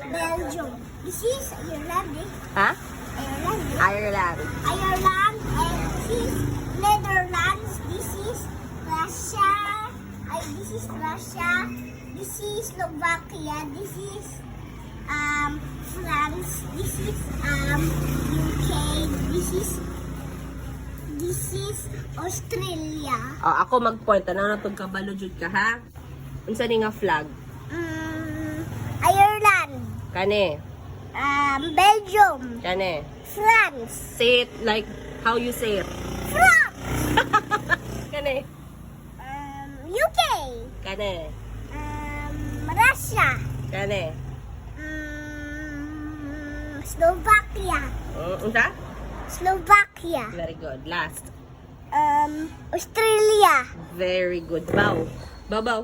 Belgium. This is Ireland. Ha? Ireland. Ireland. Ireland. And this is Netherlands. This is Russia. This is Russia. This is Slovakia. This is France. This is UK. This is Australia. Oh, ako mag-point. Ano na itong kabalo jud ka, ha? Unsa ni nga flag? Ireland. Kane. Belgium. Kane. France. Say it like how you say it. France. Kane. UK. Kane. Russia. Kane. Slovakia. Unsa? Slovakia. Very good. Last. Australia. Very good. Bow. Bow, bow.